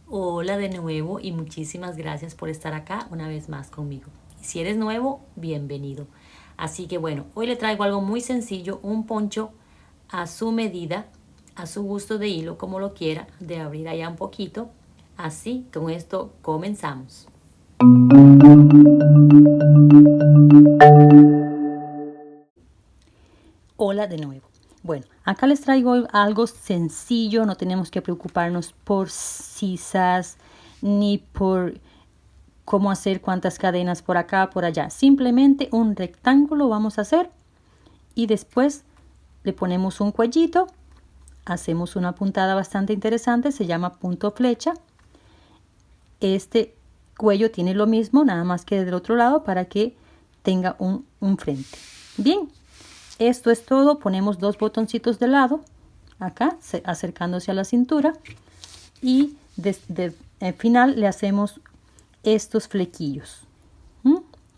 Hola de nuevo y muchísimas gracias por estar acá una vez más conmigo. Y si eres nuevo, bienvenido. Así que bueno, hoy le traigo algo muy sencillo, un poncho a su medida, a su gusto de hilo, como lo quiera, de abrir allá un poquito. Así, con esto comenzamos. Hola de nuevo. Bueno, acá les traigo algo sencillo, no tenemos que preocuparnos por sisas ni por cómo hacer cuántas cadenas por acá, por allá. Simplemente un rectángulo vamos a hacer y después le ponemos un cuellito, hacemos una puntada bastante interesante, se llama punto flecha. Este cuello tiene lo mismo, nada más que del otro lado para que tenga un frente. Bien, esto es todo. Ponemos dos botoncitos de lado, acá, acercándose a la cintura. Y al final le hacemos estos flequillos.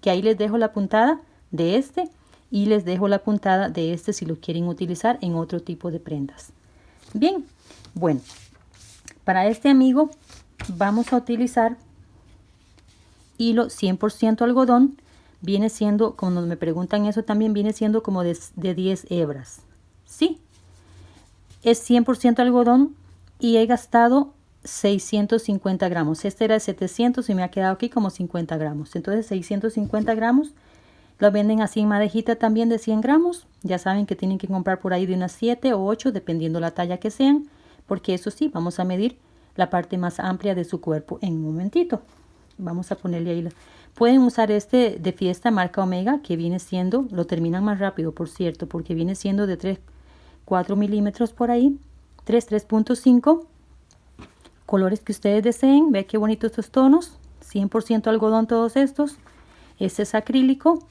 Que ahí les dejo la puntada de este y les dejo la puntada de este si lo quieren utilizar en otro tipo de prendas. Bien, bueno, para este amigo vamos a utilizar hilo 100% algodón. Viene siendo, cuando me preguntan eso, también viene siendo como de 10 hebras. Sí, es 100% algodón y he gastado 650 gramos. Este era de 700 y me ha quedado aquí como 50 gramos. Entonces 650 gramos. Lo venden así en madejita también de 100 gramos. Ya saben que tienen que comprar por ahí de unas 7 o 8, dependiendo la talla que sean. Porque eso sí, vamos a medir la parte más amplia de su cuerpo en un momentito. Vamos a ponerle ahí. Pueden usar este de fiesta marca Omega, que viene siendo, lo terminan más rápido, por cierto, porque viene siendo de 3, 4 milímetros por ahí. 3.5. Colores que ustedes deseen. Ve qué bonitos estos tonos. 100% algodón todos estos. Este es acrílico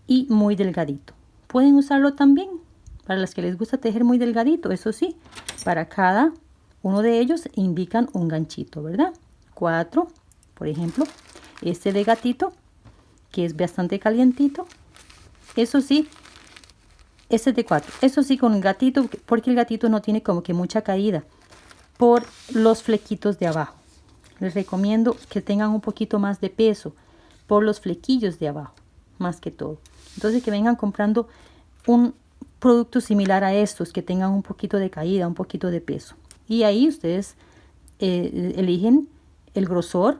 y muy delgadito. Pueden usarlo también para las que les gusta tejer muy delgadito. Eso sí, para cada uno de ellos indican un ganchito, ¿verdad? 4, por ejemplo. Este de gatito, que es bastante calientito. Eso sí, este es de 4. Eso sí, con el gatito, porque el gatito no tiene como que mucha caída por los flequitos de abajo. Les recomiendo que tengan un poquito más de peso por los flequillos de abajo, más que todo. Entonces que vengan comprando un producto similar a estos, que tengan un poquito de caída, un poquito de peso. Y ahí ustedes eligen el grosor,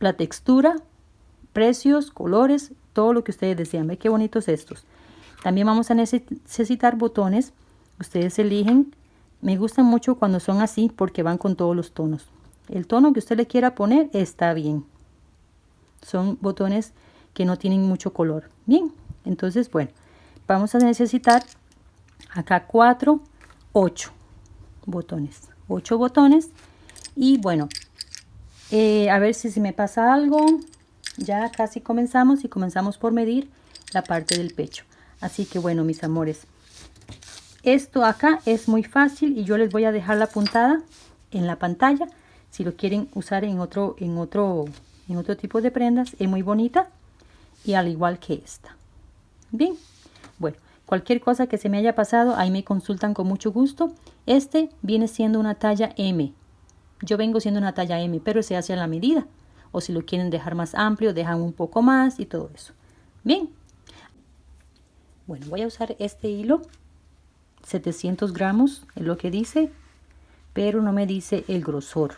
la textura, precios, colores, todo lo que ustedes desean. Ve qué bonitos estos. También vamos a necesitar botones. Ustedes eligen. Me gustan mucho cuando son así porque van con todos los tonos. El tono que usted le quiera poner está bien. Son botones que no tienen mucho color. Bien, entonces bueno, vamos a necesitar acá 4, 8 botones. 8 botones. Y bueno, a ver si me pasa algo. Ya casi comenzamos y comenzamos por medir la parte del pecho. Así que bueno, mis amores, esto acá es muy fácil y yo les voy a dejar la puntada en la pantalla si lo quieren usar en otro tipo de prendas. Es muy bonita y al igual que esta. Bien, bueno, cualquier cosa que se me haya pasado, ahí me consultan con mucho gusto. Este viene siendo una talla M. Yo vengo siendo una talla M, pero se hace a la medida. O si lo quieren dejar más amplio, dejan un poco más y todo eso. Bien. Bueno, voy a usar este hilo. 700 gramos es lo que dice, pero no me dice el grosor.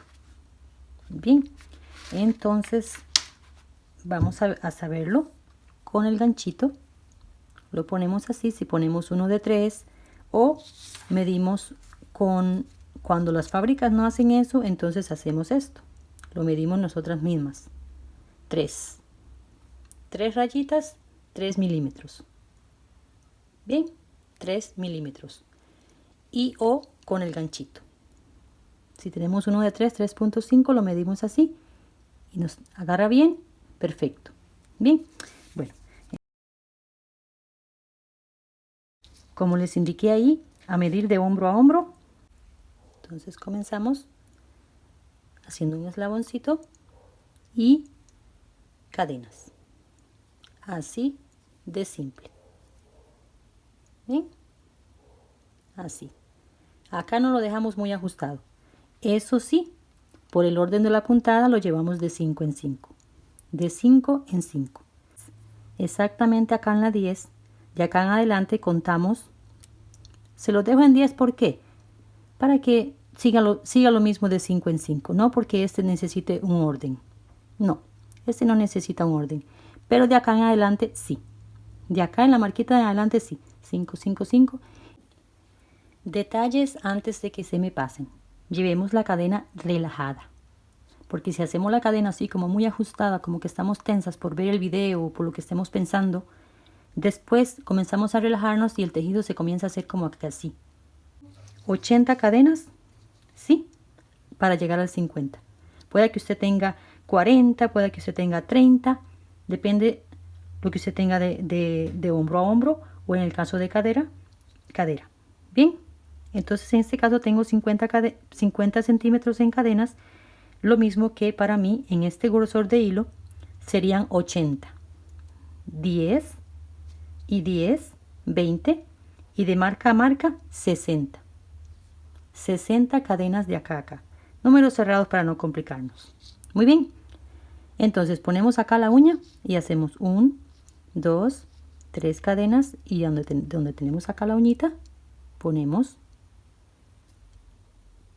Bien. Entonces, vamos a saberlo con el ganchito. Lo ponemos así, si ponemos uno de 3 o medimos con, cuando las fábricas no hacen eso, entonces hacemos esto. Lo medimos nosotras mismas. 3 rayitas, 3 milímetros. Bien, 3 milímetros. Y o con el ganchito. Si tenemos uno de 3, 3.5, lo medimos así y nos agarra bien, perfecto. Bien, bueno, como les indiqué ahí, a medir de hombro a hombro. Entonces comenzamos haciendo un eslaboncito y cadenas. Así de simple. Bien, así. Acá no lo dejamos muy ajustado. Eso sí, por el orden de la puntada lo llevamos de 5 en 5. De 5 en 5. Exactamente acá en la 10. De acá en adelante contamos. Se los dejo en 10, ¿por qué? Para que siga lo mismo de 5 en 5. No porque este necesite un orden. No, este no necesita un orden. Pero de acá en adelante sí. De acá en la marquita de adelante sí. 5, 5, 5. Detalles antes de que se me pasen. Llevemos la cadena relajada. Porque si hacemos la cadena así como muy ajustada, como que estamos tensas por ver el video o por lo que estemos pensando, después comenzamos a relajarnos y el tejido se comienza a hacer como que así. 80 cadenas, sí, para llegar al 50. Puede que usted tenga 40, puede que usted tenga 30, depende lo que usted tenga de hombro a hombro o en el caso de cadera. Bien, entonces en este caso tengo 50 centímetros en cadenas, lo mismo que para mí en este grosor de hilo serían 80. 10 y 10, 20 y de marca a marca 60. 60 cadenas de acá a acá. Números cerrados para no complicarnos. Muy bien. Entonces ponemos acá la uña y hacemos 1, 2, 3 cadenas y donde tenemos acá la uñita ponemos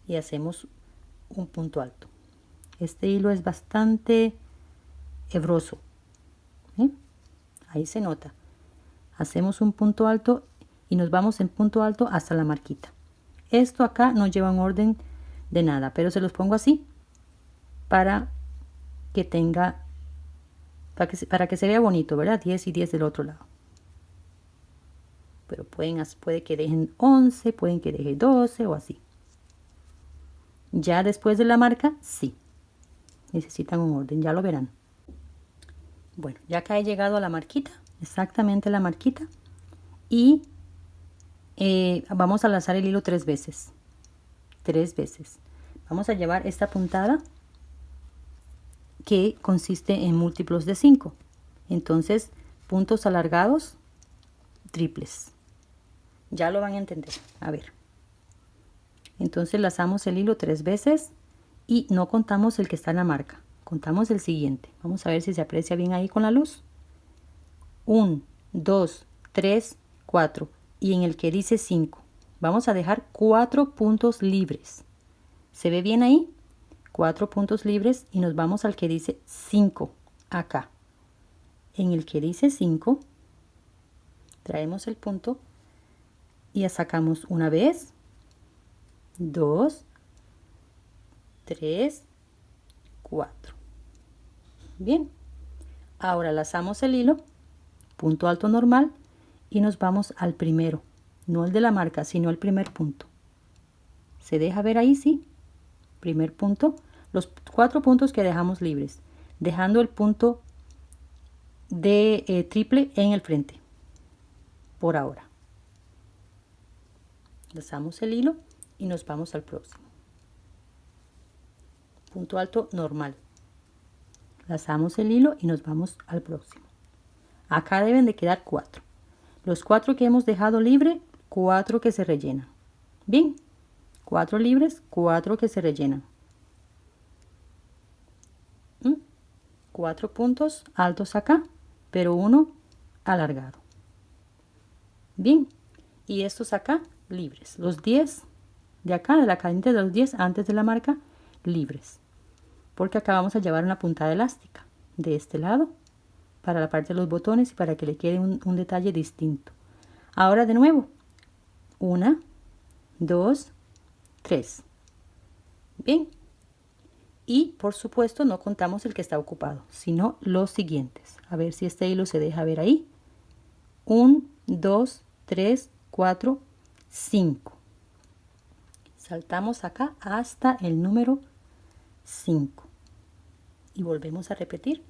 y hacemos un punto alto. Este hilo es bastante hebroso. ¿Sí? Ahí se nota. Hacemos un punto alto y nos vamos en punto alto hasta la marquita. Esto acá no lleva un orden de nada, pero se los pongo así para que tenga, para que se vea bonito, ¿verdad? 10 y 10 del otro lado. Pero puede que dejen 11, pueden que dejen 12 o así. Ya después de la marca, sí. Necesitan un orden, ya lo verán. Bueno, ya acá he llegado a la marquita, exactamente la marquita. Y vamos a lazar el hilo 3 veces. 3 veces. Vamos a llevar esta puntada que consiste en múltiplos de 5. Entonces, puntos alargados, triples. Ya lo van a entender. A ver. Entonces lazamos el hilo 3 veces y no contamos el que está en la marca. Contamos el siguiente. Vamos a ver si se aprecia bien ahí con la luz. 1, 2, 3, 4. Y en el que dice 5. Vamos a dejar 4 puntos libres. ¿Se ve bien ahí? 4 puntos libres y nos vamos al que dice 5 acá. En el que dice 5 traemos el punto y sacamos una vez, 2, 3, 4. Bien, ahora lazamos el hilo, punto alto normal y nos vamos al primero, no el de la marca, sino el primer punto. ¿Se deja ver ahí? Sí. Primer punto, los 4 puntos que dejamos libres, dejando el punto de triple en el frente, por ahora. Lazamos el hilo y nos vamos al próximo. Punto alto normal. Lazamos el hilo y nos vamos al próximo. Acá deben de quedar 4. Los 4 que hemos dejado libre, 4 que se rellenan. Bien, 4 libres, 4 que se rellenan. 4 puntos altos acá, pero uno alargado. Bien, y estos acá libres. Los 10 de acá, de la cadena de los 10 antes de la marca, libres. Porque acá vamos a llevar una puntada elástica de este lado para la parte de los botones y para que le quede un detalle distinto. Ahora de nuevo, 1, 2, 3. Bien, y por supuesto no contamos el que está ocupado, sino los siguientes. A ver si este hilo se deja ver ahí. 1, 2, 3, 4, 5. Saltamos acá hasta el número 5. Y volvemos a repetir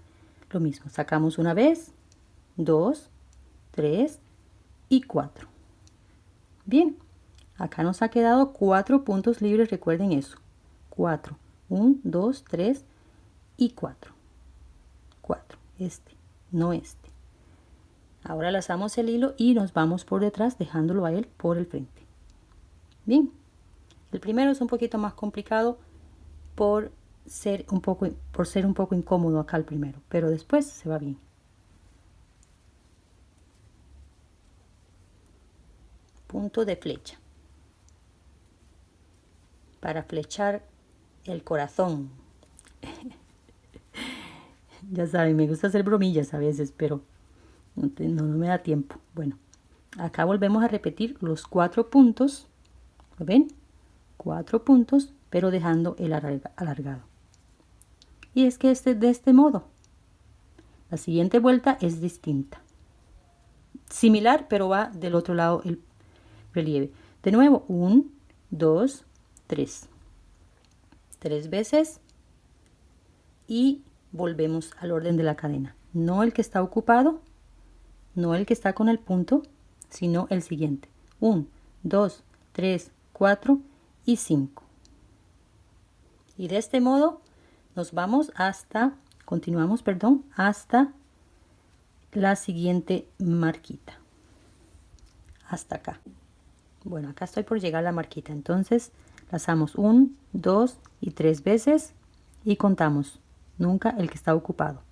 lo mismo. Sacamos una vez, 2, 3 y 4. Bien, acá nos ha quedado 4 puntos libres, recuerden eso. 4. 1, 2, 3 y 4. 4. Este, no este. Ahora lazamos el hilo y nos vamos por detrás dejándolo a él por el frente. Bien, el primero es un poquito más complicado por ser un poco incómodo acá el primero, pero después se va bien. Punto de flecha. Para flechar el corazón. Ya saben, me gusta hacer bromillas a veces, pero no me da tiempo. Bueno, acá volvemos a repetir los 4 puntos. ¿Lo ven? 4 puntos, pero dejando el alargado. Y es que de este modo. La siguiente vuelta es distinta. Similar, pero va del otro lado el relieve. De nuevo, 1, 2, 3. 3 veces y volvemos al orden de la cadena. No el que está ocupado, no el que está con el punto, sino el siguiente. 1, 2, 3, 4 y 5. Y de este modo nos vamos continuamos, hasta la siguiente marquita. Hasta acá. Bueno, acá estoy por llegar a la marquita. Entonces, lazamos 1, 2 y 3 veces y contamos. Nunca el que está ocupado.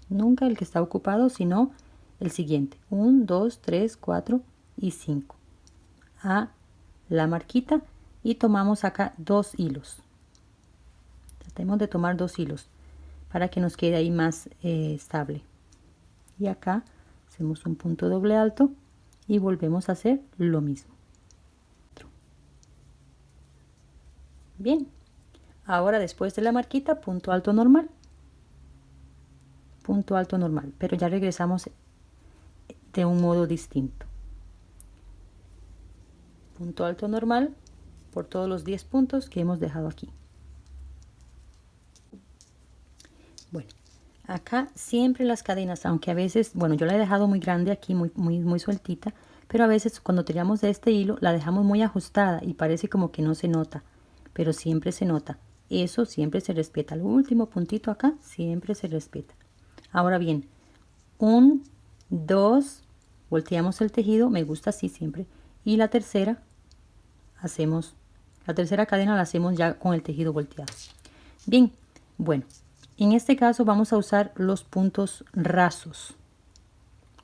Nunca el que está ocupado, sino el siguiente. 1, 2, 3, 4 y 5. A la marquita y tomamos acá 2 hilos. Tratemos de tomar 2 hilos para que nos quede ahí más estable. Y acá hacemos un punto doble alto y volvemos a hacer lo mismo. Bien, ahora después de la marquita, punto alto normal. Punto alto normal, pero ya regresamos de un modo distinto. Punto alto normal por todos los 10 puntos que hemos dejado aquí. Bueno, acá siempre las cadenas, aunque a veces, bueno, yo la he dejado muy grande aquí, muy sueltita, pero a veces cuando tiramos de este hilo la dejamos muy ajustada y parece como que no se nota, pero siempre se nota. Eso siempre se respeta. El último puntito acá siempre se respeta. Ahora bien, 1, 2, volteamos el tejido, me gusta así siempre, y la tercera cadena la hacemos ya con el tejido volteado. Bien, bueno, en este caso vamos a usar los puntos rasos.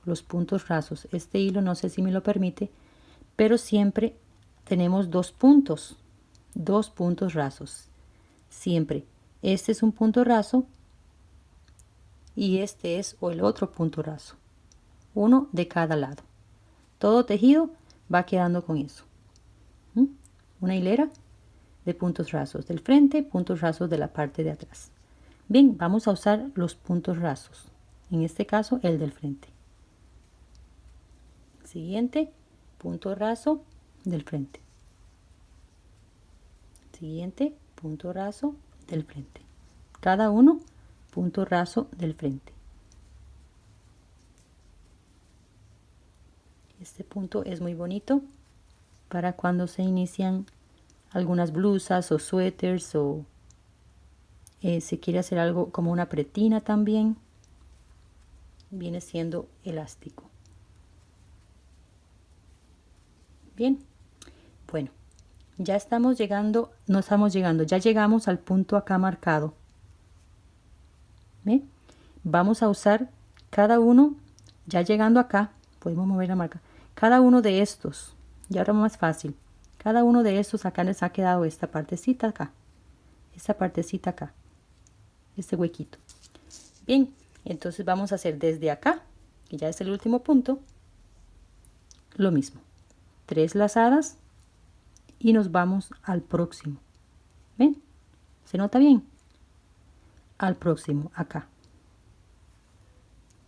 Los puntos rasos. Este hilo no sé si me lo permite, pero siempre tenemos 2 puntos rasos. Siempre. Este es un punto raso y este es el otro punto raso. Uno de cada lado. Todo tejido va quedando con eso. Una hilera de puntos rasos del frente, puntos rasos de la parte de atrás. Bien, vamos a usar los puntos rasos. En este caso, el del frente. Siguiente, punto raso del frente. Siguiente, punto raso del frente. Cada uno, punto raso del frente. Este punto es muy bonito para cuando se inician algunas blusas o suéteres o se quiere hacer algo como una pretina también. Viene siendo elástico. Bien, bueno, ya estamos llegando, no estamos llegando, ya llegamos al punto acá marcado. ¿Ve? Vamos a usar cada uno, ya llegando acá, podemos mover la marca, cada uno de estos, y ahora más fácil, cada uno de estos acá les ha quedado esta partecita acá, este huequito. Bien, entonces vamos a hacer desde acá, que ya es el último punto, lo mismo. 3 lazadas y nos vamos al próximo. ¿Ven? ¿Se nota bien? Al próximo, acá.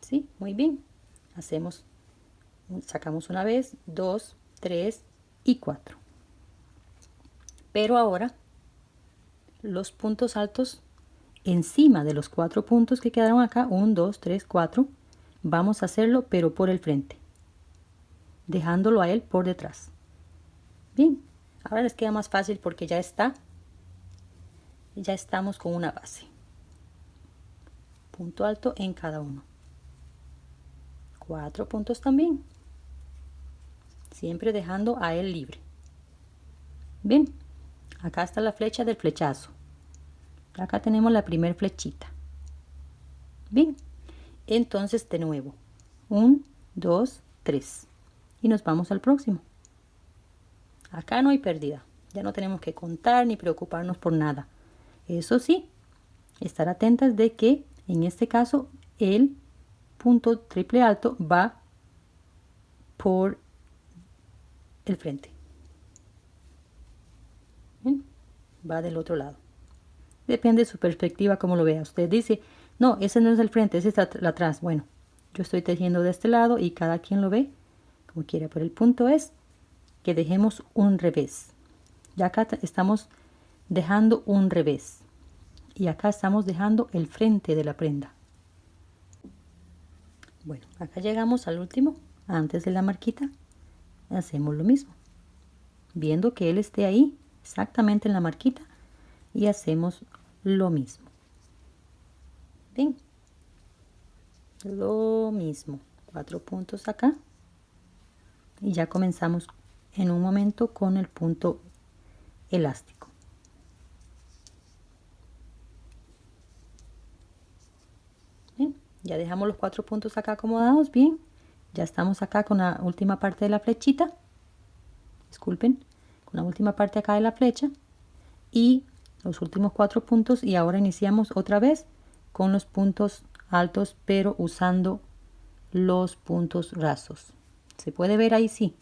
¿Sí? Muy bien. Sacamos una vez, 2, 3 y 4. Pero ahora los puntos altos encima de los 4 puntos que quedaron acá, 1, 2, 3, 4, vamos a hacerlo pero por el frente, dejándolo a él por detrás. Bien, ahora les queda más fácil porque ya estamos con una base. Punto alto en cada uno. 4 puntos también. Siempre dejando a él libre. Bien, acá está la flecha del flechazo. Acá tenemos la primera flechita. Bien, entonces de nuevo, 1, 2, 3 y nos vamos al próximo. Acá no hay pérdida, ya no tenemos que contar ni preocuparnos por nada. Eso sí, estar atentas de que en este caso el punto triple alto va por el frente. ¿Bien? Va del otro lado. Depende de su perspectiva como lo vea. Usted dice, no, ese no es el frente, ese está atrás. Bueno, yo estoy tejiendo de este lado y cada quien lo ve como quiera, pero el punto es que dejemos un revés. Ya acá estamos dejando un revés y acá estamos dejando el frente de la prenda. Bueno, acá llegamos al último, antes de la marquita, hacemos lo mismo, viendo que él esté ahí exactamente en la marquita y hacemos lo mismo. Bien, lo mismo, 4 puntos acá y ya comenzamos en un momento con el punto elástico. Bien, ya dejamos los 4 puntos acá acomodados. Bien, ya estamos acá con la última parte de la flechita, disculpen, con la última parte acá de la flecha y los últimos 4 puntos, y ahora iniciamos otra vez con los puntos altos pero usando los puntos rasos. ¿Se puede ver ahí? Sí,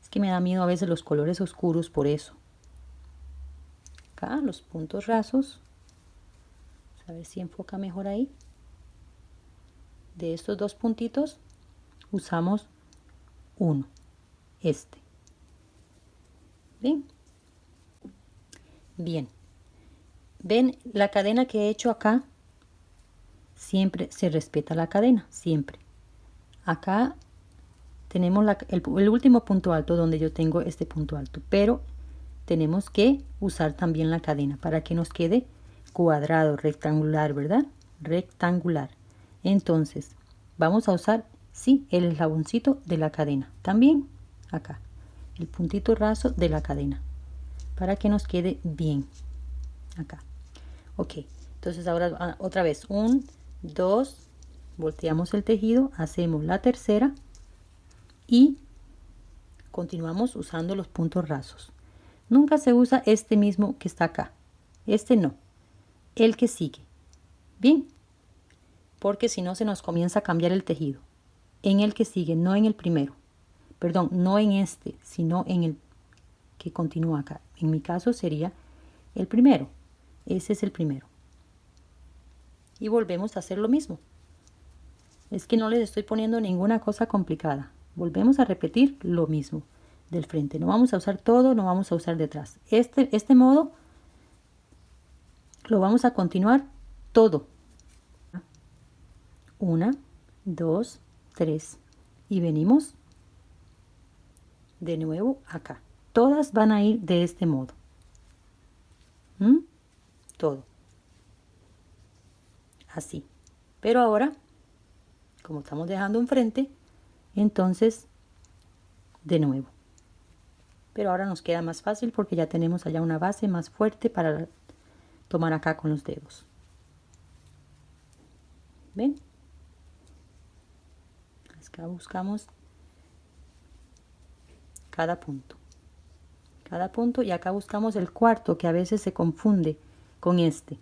es que me da miedo a veces los colores oscuros, por eso. Acá los puntos rasos, a ver si enfoca mejor ahí. De estos 2 puntitos usamos uno, este. Bien, bien, ven la cadena que he hecho acá, siempre se respeta la cadena, siempre. Acá tenemos el último punto alto donde yo tengo este punto alto, pero tenemos que usar también la cadena para que nos quede cuadrado, rectangular, ¿verdad? Rectangular. Entonces vamos a usar, sí, el eslaboncito de la cadena, también acá, el puntito raso de la cadena, para que nos quede bien acá. Ok, entonces ahora otra vez, 1, 2, volteamos el tejido, hacemos la tercera y continuamos usando los puntos rasos. Nunca se usa este mismo que está acá, este no, el que sigue. Bien, porque si no se nos comienza a cambiar el tejido. En el que sigue, no en el primero. Perdón, no en este, sino en el que continúa acá. En mi caso sería el primero. Ese es el primero. Y volvemos a hacer lo mismo. Es que no les estoy poniendo ninguna cosa complicada. Volvemos a repetir lo mismo del frente. No vamos a usar todo, no vamos a usar detrás. Este modo lo vamos a continuar todo. 1, 2, 3 y venimos de nuevo acá. Todas van a ir de este modo. Todo. Así. Pero ahora, como estamos dejando un frente, entonces de nuevo. Pero ahora nos queda más fácil porque ya tenemos allá una base más fuerte para tomar acá con los dedos. ¿Ven? Acá buscamos cada punto y acá buscamos el cuarto, que a veces se confunde con este.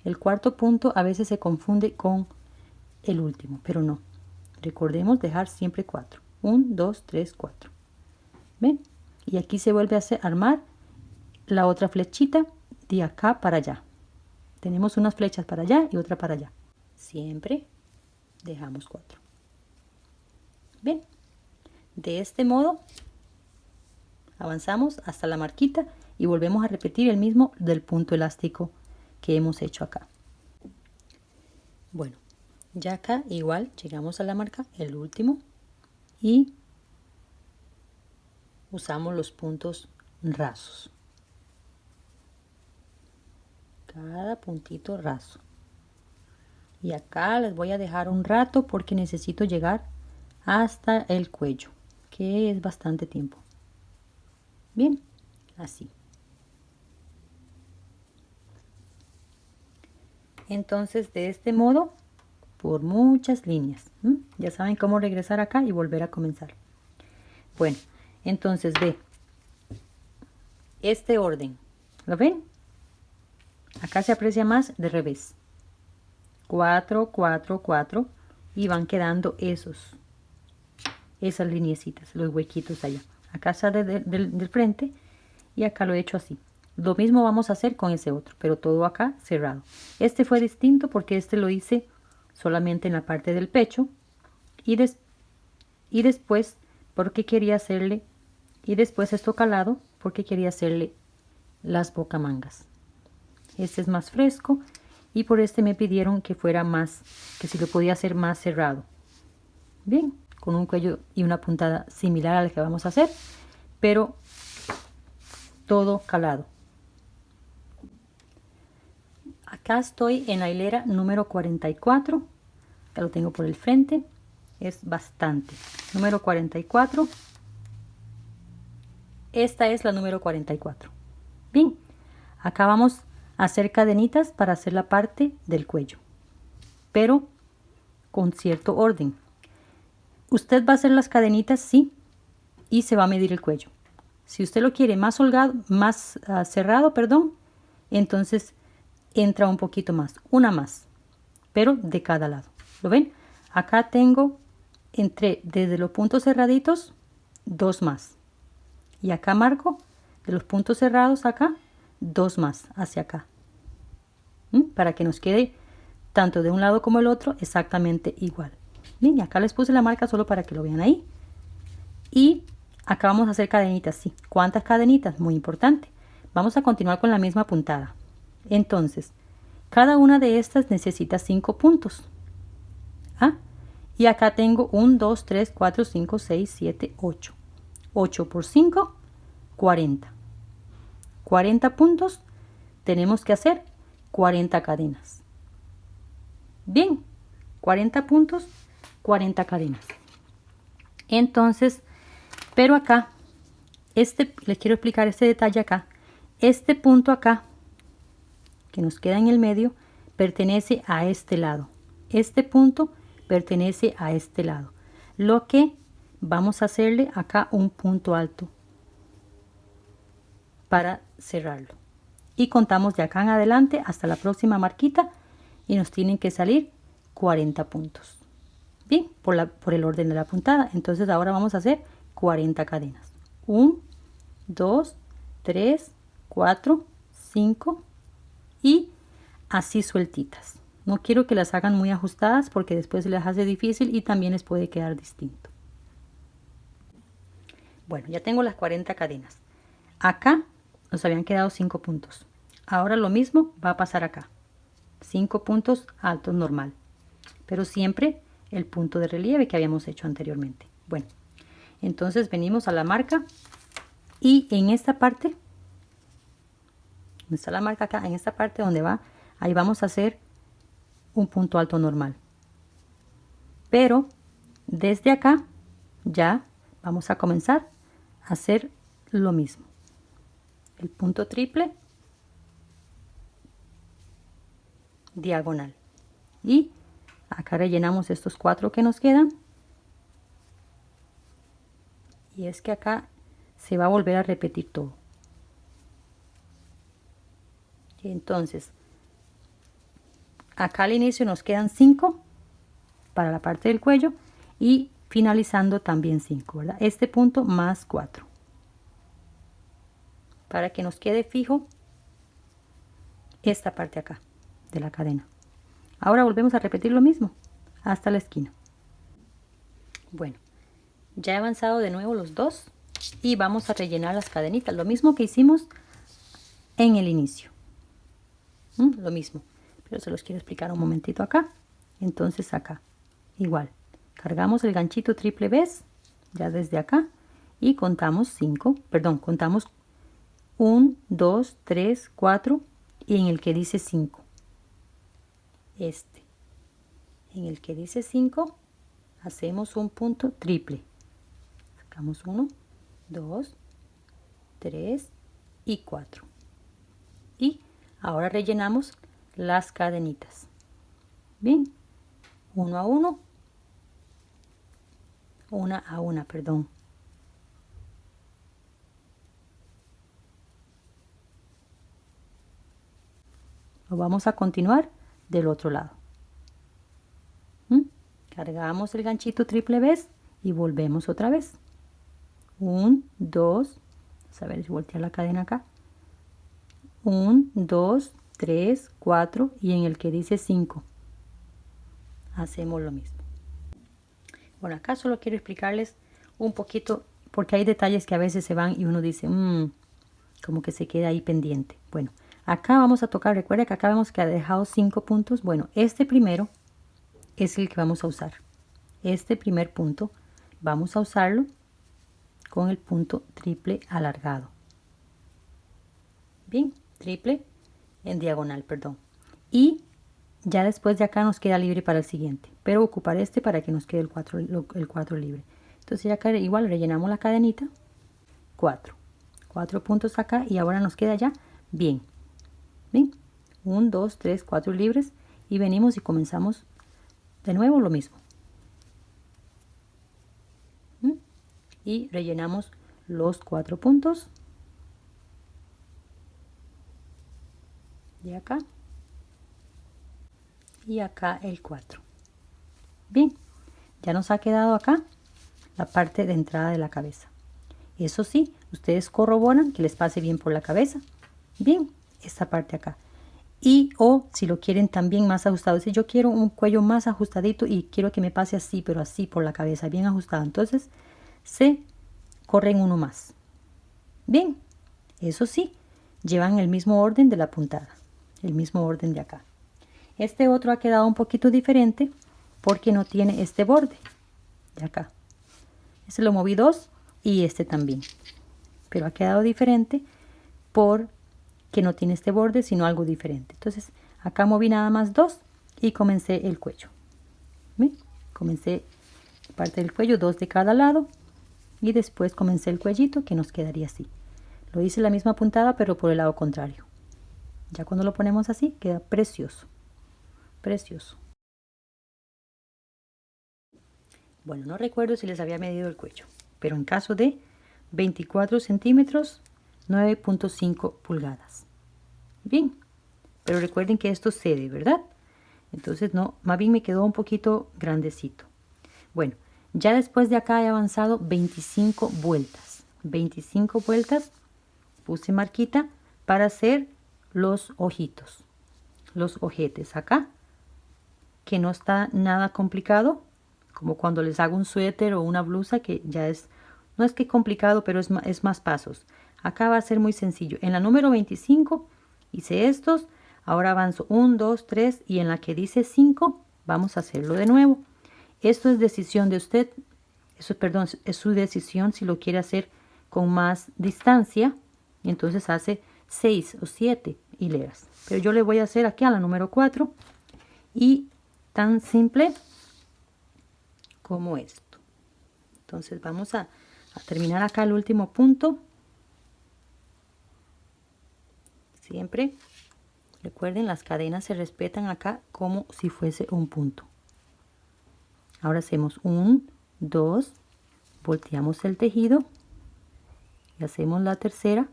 El cuarto punto a veces se confunde con el último, pero no. Recordemos dejar siempre 4. 1, 2, 3, 4. ¿Ven? Y aquí se vuelve a armar la otra flechita de acá para allá. Tenemos unas flechas para allá y otra para allá. Siempre dejamos 4. Bien, de este modo avanzamos hasta la marquita y volvemos a repetir el mismo del punto elástico que hemos hecho acá. Bueno, ya acá igual llegamos a la marca, el último, y usamos los puntos rasos. Cada puntito raso. Y acá les voy a dejar un rato porque necesito llegar hasta el cuello, que es bastante tiempo. Bien, así. Entonces de este modo, por muchas líneas. Ya saben cómo regresar acá y volver a comenzar. Bueno, entonces ve este orden. ¿Lo ven? Acá se aprecia más de revés. 4, 4, 4 y van quedando esas lineecitas, los huequitos allá. Acá sale del frente y acá lo he hecho así. Lo mismo vamos a hacer con ese otro, pero todo acá cerrado. Este fue distinto porque este lo hice solamente en la parte del pecho y después porque quería hacerle, y después esto calado porque quería hacerle las bocamangas. Este es más fresco y por este me pidieron que fuera más, que si lo podía hacer más cerrado. Bien, con un cuello y una puntada similar a la que vamos a hacer, pero todo calado. Acá estoy en la hilera número 44, que lo tengo por el frente, es bastante. Número 44, esta es la número 44. Bien, acá vamos a hacer cadenitas para hacer la parte del cuello, pero con cierto orden. Usted va a hacer las cadenitas, sí, y se va a medir el cuello. Si usted lo quiere más holgado, más cerrado, perdón, entonces entra un poquito más, una más, pero de cada lado. ¿Lo ven? Acá tengo desde los puntos cerraditos 2 más. Y acá marco de los puntos cerrados acá 2 más hacia acá. Para que nos quede tanto de un lado como el otro exactamente igual. Bien, y acá les puse la marca solo para que lo vean ahí. Y acá vamos a hacer cadenitas, sí. ¿Cuántas cadenitas? Muy importante. Vamos a continuar con la misma puntada. Entonces, cada una de estas necesita 5 puntos. Y acá tengo 1, 2, 3, 4, 5, 6, 7, 8. 8 por 5, 40. 40 puntos, tenemos que hacer 40 cadenas. Bien, 40 puntos, 40 cadenas. Entonces, pero acá, les quiero explicar este detalle acá. Este punto acá, que nos queda en el medio, pertenece a este lado. Este punto pertenece a este lado. Lo que vamos a hacerle acá un punto alto para cerrarlo. Y contamos de acá en adelante hasta la próxima marquita y nos tienen que salir 40 puntos. Bien, por el orden de la puntada. Entonces ahora vamos a hacer 40 cadenas. 1, 2, 3, 4, 5 y así sueltitas. No quiero que las hagan muy ajustadas porque después se les hace difícil y también les puede quedar distinto. Bueno, ya tengo las 40 cadenas. Acá nos habían quedado 5 puntos. Ahora lo mismo va a pasar acá. 5 puntos altos normal. Pero siempre el punto de relieve que habíamos hecho anteriormente. Bueno, entonces venimos a la marca y en esta parte, donde está la marca acá, en esta parte donde va, ahí vamos a hacer un punto alto normal. Pero desde acá ya vamos a comenzar a hacer lo mismo. El punto triple diagonal. Y acá rellenamos estos 4 que nos quedan. Y es que acá se va a volver a repetir todo. Y entonces, acá al inicio nos quedan 5 para la parte del cuello y finalizando también 5, ¿verdad? Este punto más 4. Para que nos quede fijo esta parte acá de la cadena. Ahora volvemos a repetir lo mismo hasta la esquina. Bueno, ya he avanzado de nuevo los dos y vamos a rellenar las cadenitas, lo mismo que hicimos en el inicio. Lo mismo, pero se los quiero explicar un momentito acá. Entonces acá, igual, cargamos el ganchito triple vez, ya desde acá, y contamos 5, perdón, contamos 1, 2, 3, 4, y en el que dice 5, en el que dice 5, hacemos un punto triple. Sacamos 1, 2, 3 y 4. Y ahora rellenamos las cadenitas. Bien, uno a uno, una a una, perdón. Lo vamos a continuar del otro lado. Cargamos el ganchito triple vez y volvemos otra vez. 1, 2, a ver si voltea la cadena acá. 1, 2, 3, 4 y en el que dice 5 hacemos lo mismo. Bueno, acá solo quiero explicarles un poquito porque hay detalles que a veces se van y uno dice, como que se queda ahí pendiente. Bueno, acá vamos a tocar, recuerda que acá vemos que ha dejado 5 puntos. Bueno, este primero es el que vamos a usar. Este primer punto vamos a usarlo con el punto triple alargado. Bien, triple en diagonal, perdón. Y ya después de acá nos queda libre para el siguiente, pero ocupar este para que nos quede el 4 libre. Entonces ya acá igual rellenamos la cadenita, 4 puntos acá y ahora nos queda ya bien. 1, 2, 3, 4 libres y venimos y comenzamos de nuevo lo mismo. Y rellenamos los 4 puntos de acá y acá el 4. Bien, ya nos ha quedado acá la parte de entrada de la cabeza. Eso sí, ustedes corroboran que les pase bien por la cabeza. Bien, esta parte acá. Y o si lo quieren también más ajustado, si yo quiero un cuello más ajustadito y quiero que me pase así, pero así por la cabeza, bien ajustado, entonces se corren uno más. Bien, eso sí, llevan el mismo orden de la puntada, el mismo orden de acá. Este otro ha quedado un poquito diferente porque no tiene este borde de acá. Este lo moví 2 y este también, pero ha quedado diferente porque no tiene este borde sino algo diferente. Entonces acá moví nada más 2 y comencé el cuello. ¿Ven? Comencé parte del cuello, 2 de cada lado y después comencé el cuellito que nos quedaría así. Lo hice la misma puntada pero por el lado contrario. Ya cuando lo ponemos así queda precioso, precioso. Bueno, no recuerdo si les había medido el cuello, pero en caso de 24 centímetros, 9.5 pulgadas. Bien, pero recuerden que esto cede, ¿verdad? Entonces no, más bien me quedó un poquito grandecito. Bueno, ya después de acá he avanzado 25 vueltas. 25 vueltas, puse marquita para hacer los ojitos, los ojetes acá, que no está nada complicado, como cuando les hago un suéter o una blusa, que ya es, no es que complicado, pero es más pasos. Acá va a ser muy sencillo. En la número 25 hice estos, ahora avanzo 1, 2, 3 y en la que dice 5 vamos a hacerlo de nuevo. Esto es decisión de usted, perdón, es su decisión si lo quiere hacer con más distancia, entonces hace 6 o 7 hileras. Pero yo le voy a hacer aquí a la número 4 y tan simple como esto. Entonces vamos a terminar acá el último punto. Siempre recuerden, las cadenas se respetan acá como si fuese un punto. Ahora hacemos 1, 2, volteamos el tejido y hacemos la tercera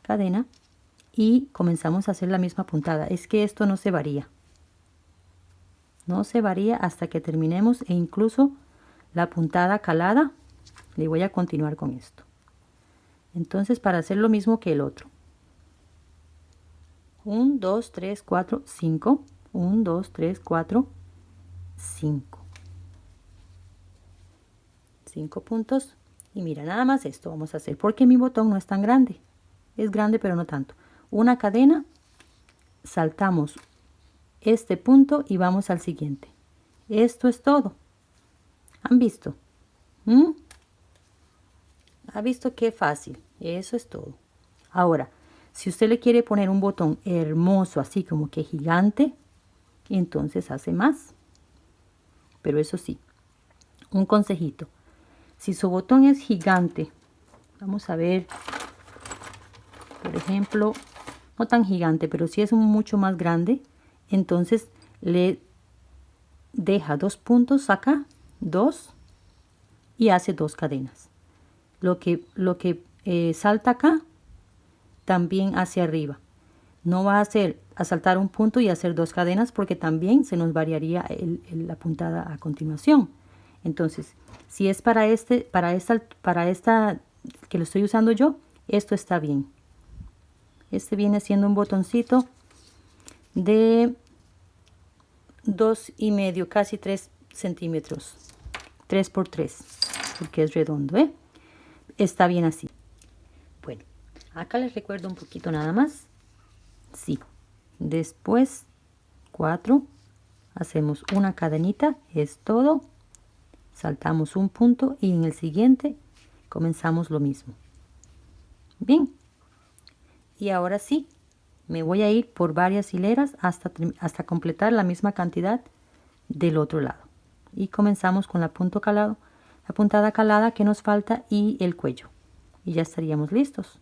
cadena y comenzamos a hacer la misma puntada. Es que esto no se varía. No se varía hasta que terminemos e incluso la puntada calada. Le voy a continuar con esto. Entonces para hacer lo mismo que el otro. 1, 2, 3, 4, 5. 1, 2, 3, 4, 5. 5 puntos. Y mira, nada más esto vamos a hacer porque mi botón no es tan grande. Es grande pero no tanto. Una cadena, saltamos este punto y vamos al siguiente. Esto es todo. ¿Han visto? ¿Ha visto qué fácil? Eso es todo. Ahora, si usted le quiere poner un botón hermoso, así como que gigante, entonces hace más. Pero eso sí, un consejito. Si su botón es gigante, vamos a ver, por ejemplo, no tan gigante, pero si es mucho más grande, entonces le deja 2 puntos acá, 2, y hace 2 cadenas. Lo que salta acá, también hacia arriba. No va a saltar un punto y hacer 2 cadenas porque también se nos variaría la puntada a continuación. Entonces, si es para esta que lo estoy usando yo, esto está bien. Este viene siendo un botoncito de 2,5, casi 3 centímetros. 3 por 3, porque es redondo, ¿eh? Está bien así. Bueno, acá les recuerdo un poquito nada más. Sí. Después 4. Hacemos una cadenita, es todo. Saltamos un punto y en el siguiente comenzamos lo mismo. Bien. Y ahora sí, me voy a ir por varias hileras hasta completar la misma cantidad del otro lado. Y comenzamos con la puntada calada que nos falta y el cuello. Y ya estaríamos listos.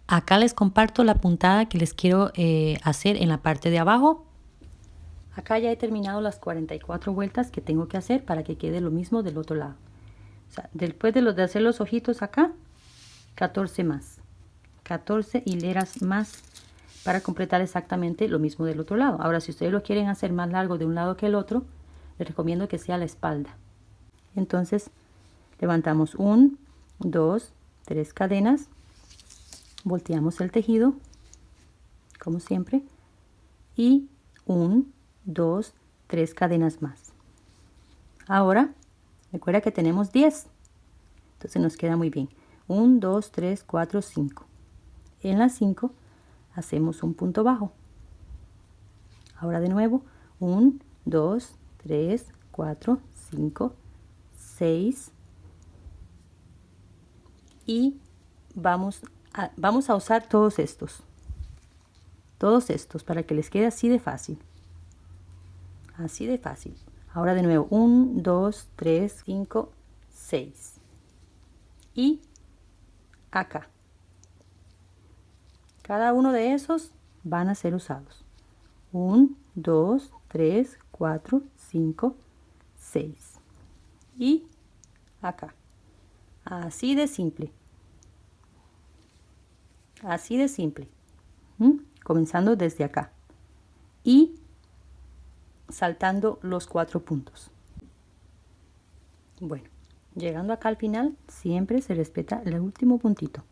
Acá les comparto la puntada que les quiero hacer en la parte de abajo. Acá ya he terminado las 44 vueltas que tengo que hacer para que quede lo mismo del otro lado. O sea, después de hacer los ojitos acá, 14 más. 14 hileras más para completar exactamente lo mismo del otro lado. Ahora, si ustedes lo quieren hacer más largo de un lado que el otro, les recomiendo que sea la espalda. Entonces, levantamos 1, 2, 3 cadenas, volteamos el tejido, como siempre, y 1, 2, 3 cadenas más. Ahora, recuerda que tenemos 10, entonces nos queda muy bien. 1, 2, 3, 4, 5. En las 5 hacemos un punto bajo. Ahora de nuevo, 1, 2, 3, 4, 5, 6. Y vamos a usar todos estos para que les quede así de fácil. Así de fácil. Ahora de nuevo, 1, 2, 3, 5, 6. Y acá. Cada uno de esos van a ser usados. 1, 2, 3, 4, 5, 6. Y acá. Así de simple. Así de simple. Comenzando desde acá. Y saltando los 4 puntos. Bueno, llegando acá al final, siempre se respeta el último puntito.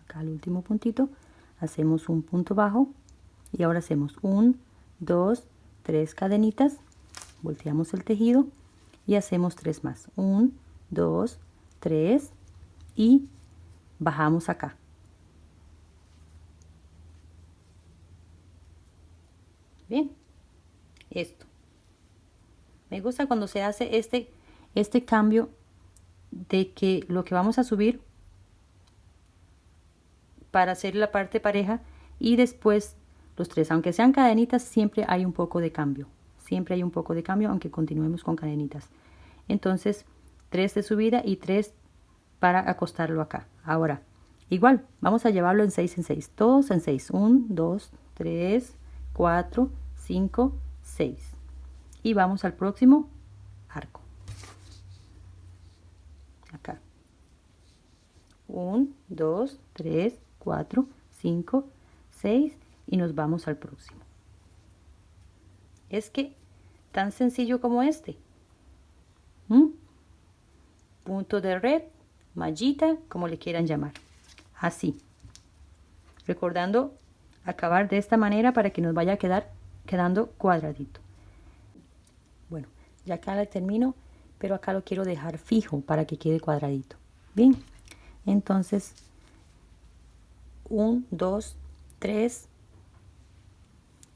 Acá el último puntito, hacemos un punto bajo y ahora hacemos 1, 2, 3 cadenitas, volteamos el tejido y hacemos 3 más. 1, 2, 3 y bajamos acá. Bien, esto. Me gusta cuando se hace este cambio de que lo que vamos a subir para hacer la parte pareja y después los 3, aunque sean cadenitas, siempre hay un poco de cambio. Siempre hay un poco de cambio, aunque continuemos con cadenitas. Entonces, 3 de subida y 3 para acostarlo acá. Ahora, igual, vamos a llevarlo en 6 en 6. Todos en 6. 1, 2, 3, 4, 5, 6. Y vamos al próximo arco. Acá. 1, 2, 3, 4, 5, 6 y nos vamos al próximo. Es que tan sencillo como este. Punto de red, mallita, como le quieran llamar. Así. Recordando acabar de esta manera para que nos vaya a quedando cuadradito. Bueno, ya acá le termino, pero acá lo quiero dejar fijo para que quede cuadradito. Bien, entonces 1, 2, 3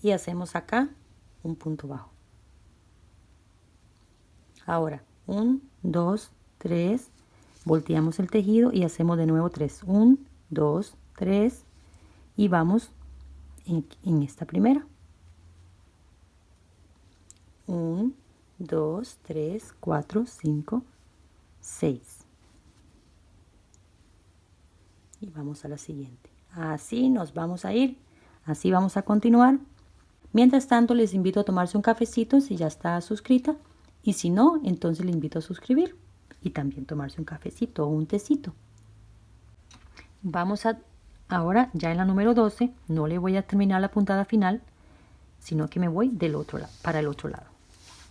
y hacemos acá un punto bajo. Ahora 1, 2, 3, volteamos el tejido y hacemos de nuevo 3. 1, 2, 3 y vamos en esta primera. 1, 2, 3, 4, 5, 6. Y vamos a la siguiente. Así nos vamos a ir Así vamos a continuar. Mientras tanto, les invito a tomarse un cafecito si ya está suscrita. Y si no, entonces les invito a suscribir. Y también tomarse un cafecito o un tecito. Vamos a, ahora ya en la número 12, no le voy a terminar la puntada final, sino que me voy del otro lado, para el otro lado,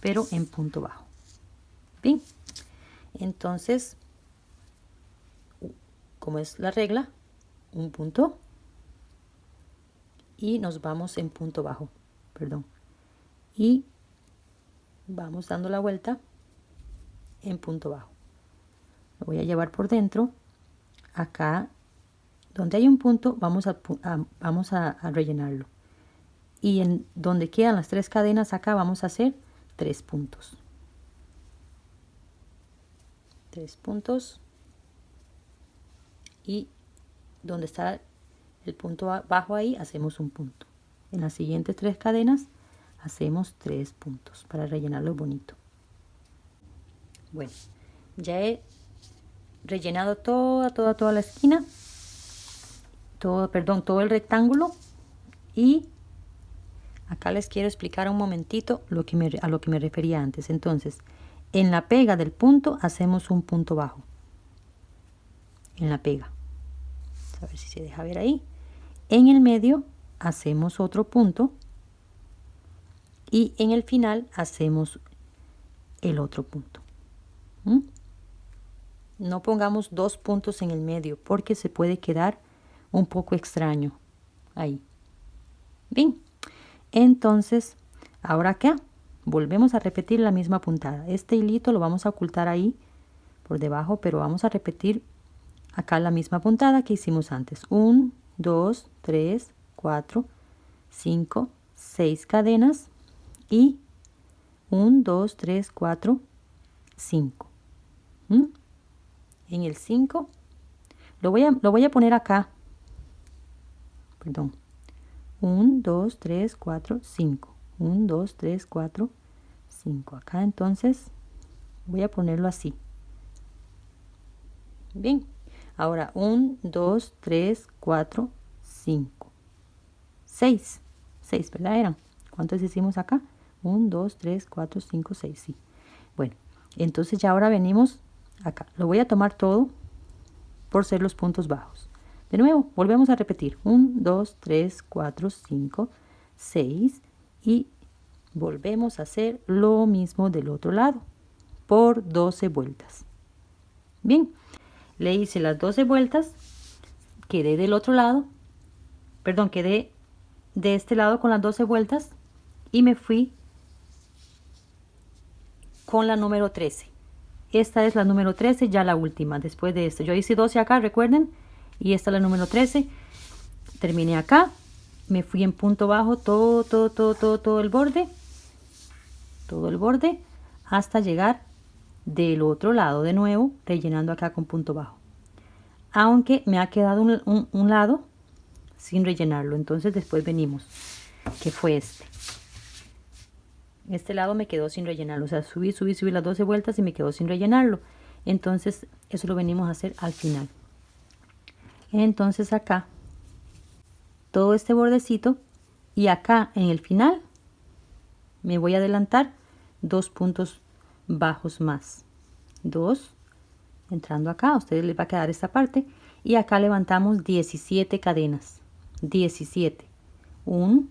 pero en punto bajo. Bien, entonces, como es la regla, un punto y nos vamos en punto bajo, perdón, y vamos dando la vuelta en punto bajo. Lo voy a llevar por dentro. Acá donde hay un punto vamos a rellenarlo, y en donde quedan las 3 cadenas acá vamos a hacer 3 puntos. 3 puntos, y donde está el punto bajo ahí hacemos un punto. En las siguientes 3 cadenas hacemos 3 puntos para rellenarlo bonito. Bueno, ya he rellenado toda la esquina, todo el rectángulo, y acá les quiero explicar un momentito a lo que me refería antes. Entonces, en la pega del punto hacemos un punto bajo. En la pega. A ver si se deja ver ahí. En el medio hacemos otro punto. Y en el final hacemos el otro punto. No pongamos 2 puntos en el medio porque se puede quedar un poco extraño ahí. Bien. Entonces, ahora acá volvemos a repetir la misma puntada. Este hilito lo vamos a ocultar ahí por debajo, pero vamos a repetir acá la misma puntada que hicimos antes. 1, 2, 3, 4, 5, 6 cadenas y 1, 2, 3, 4, 5. En el 5 lo voy a poner acá. Perdón. 1, 2, 3, 4, 5. 1, 2, 3, 4, 5. Acá entonces voy a ponerlo así. Bien. Ahora 1, 2, 3, 4, 5. 6. 6, ¿verdad? Eran. ¿Cuántos hicimos acá? 1, 2, 3, 4, 5, 6. Sí. Bueno, entonces ya ahora venimos acá. Lo voy a tomar todo por ser los puntos bajos. De nuevo, volvemos a repetir. 1, 2, 3, 4, 5, 6. Y volvemos a hacer lo mismo del otro lado. Por 12 vueltas. Bien, le hice las 12 vueltas. Quedé del otro lado. Perdón, quedé de este lado con las 12 vueltas. Y me fui con la número 13. Esta es la número 13, ya la última. Después de esto, yo hice 12 acá, recuerden. Y esta es la número 13. Terminé acá. Me fui en punto bajo todo el borde. Todo el borde. Hasta llegar del otro lado de nuevo, rellenando acá con punto bajo. Aunque me ha quedado un lado sin rellenarlo. Entonces después venimos. Que fue este. Este lado me quedó sin rellenarlo. O sea, subí las 12 vueltas y me quedó sin rellenarlo. Entonces eso lo venimos a hacer al final. Entonces acá todo este bordecito, y acá en el final me voy a adelantar 2 puntos bajos más. 2, entrando acá, a ustedes les va a quedar esta parte, y acá levantamos 17 cadenas. 17. 1,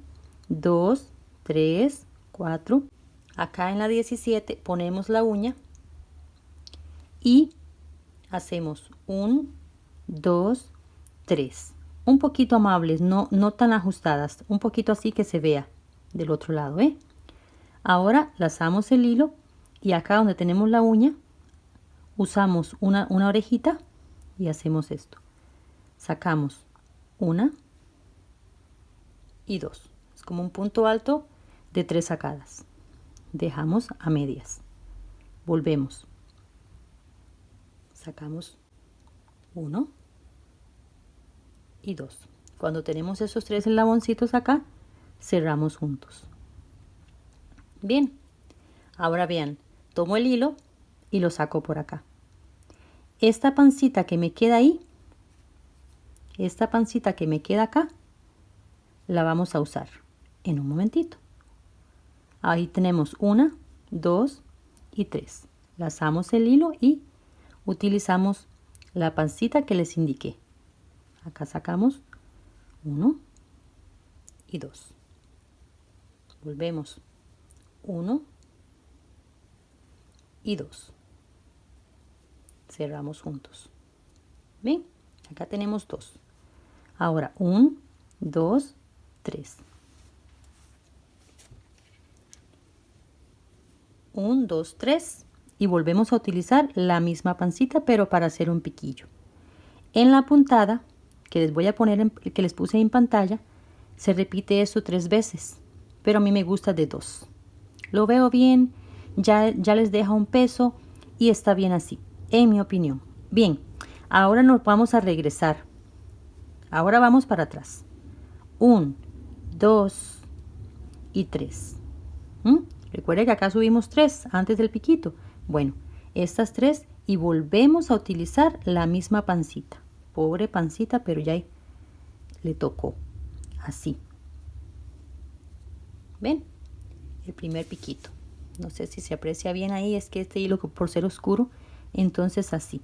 2, 3, 4. Acá en la 17 ponemos la uña y hacemos 1, 2, 3. Un poquito amables, no tan ajustadas, un poquito así que se vea del otro lado, ¿eh? Ahora lazamos el hilo y acá donde tenemos la uña usamos una orejita y hacemos esto. Sacamos 1 y 2. Es como un punto alto de 3 sacadas. Dejamos a medias. Volvemos. Sacamos 1 y 2. Cuando tenemos esos 3 eslaboncitos acá, cerramos juntos. Bien, ahora vean, tomo el hilo y lo saco por acá. Esta pancita que me queda ahí, esta pancita que me queda acá, la vamos a usar en un momentito. Ahí tenemos 1, 2 y 3. Lazamos el hilo y utilizamos la pancita que les indiqué. Acá sacamos 1 y 2. Volvemos 1 y 2. Cerramos juntos. ¿Ven? Acá tenemos 2. Ahora 1, 2, 3. 1, 2, 3 y volvemos a utilizar la misma pancita pero para hacer un piquillo. En la puntada que les voy a poner, que les puse en pantalla, se repite eso 3 veces, pero a mí me gusta de 2. Lo veo bien, ya les deja un peso y está bien así, en mi opinión. Bien, ahora nos vamos a regresar. Ahora vamos para atrás. 1, 2 y 3. Recuerden que acá subimos 3 antes del piquito. Bueno, estas 3 y volvemos a utilizar la misma pancita. Pobre pancita, pero ya le tocó. Así. ¿Ven? El primer piquito. No sé si se aprecia bien ahí, es que este hilo por ser oscuro, entonces así.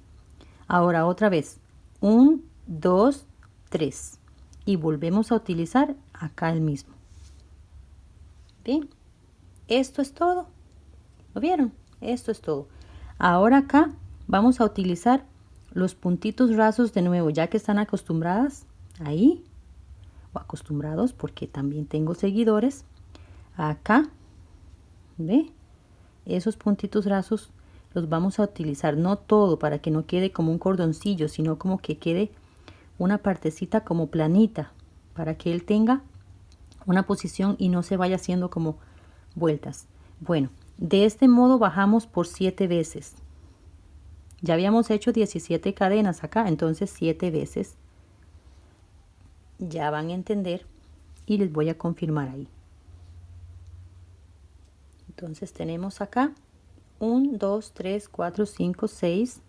Ahora otra vez. 1, 2, 3. Y volvemos a utilizar acá el mismo. Bien. Esto es todo. ¿Lo vieron? Esto es todo. Ahora acá vamos a utilizar los puntitos rasos de nuevo, ya que están acostumbradas ahí, o acostumbrados porque también tengo seguidores. Acá, ¿ve? Esos puntitos rasos los vamos a utilizar, no todo para que no quede como un cordoncillo, sino como que quede una partecita como planita, para que él tenga una posición y no se vaya haciendo como vueltas. Bueno, de este modo bajamos por 7 veces. Ya habíamos hecho 17 cadenas acá, entonces 7 veces. Ya van a entender y les voy a confirmar ahí. Entonces tenemos acá 1, 2, 3, 4, 5, 6.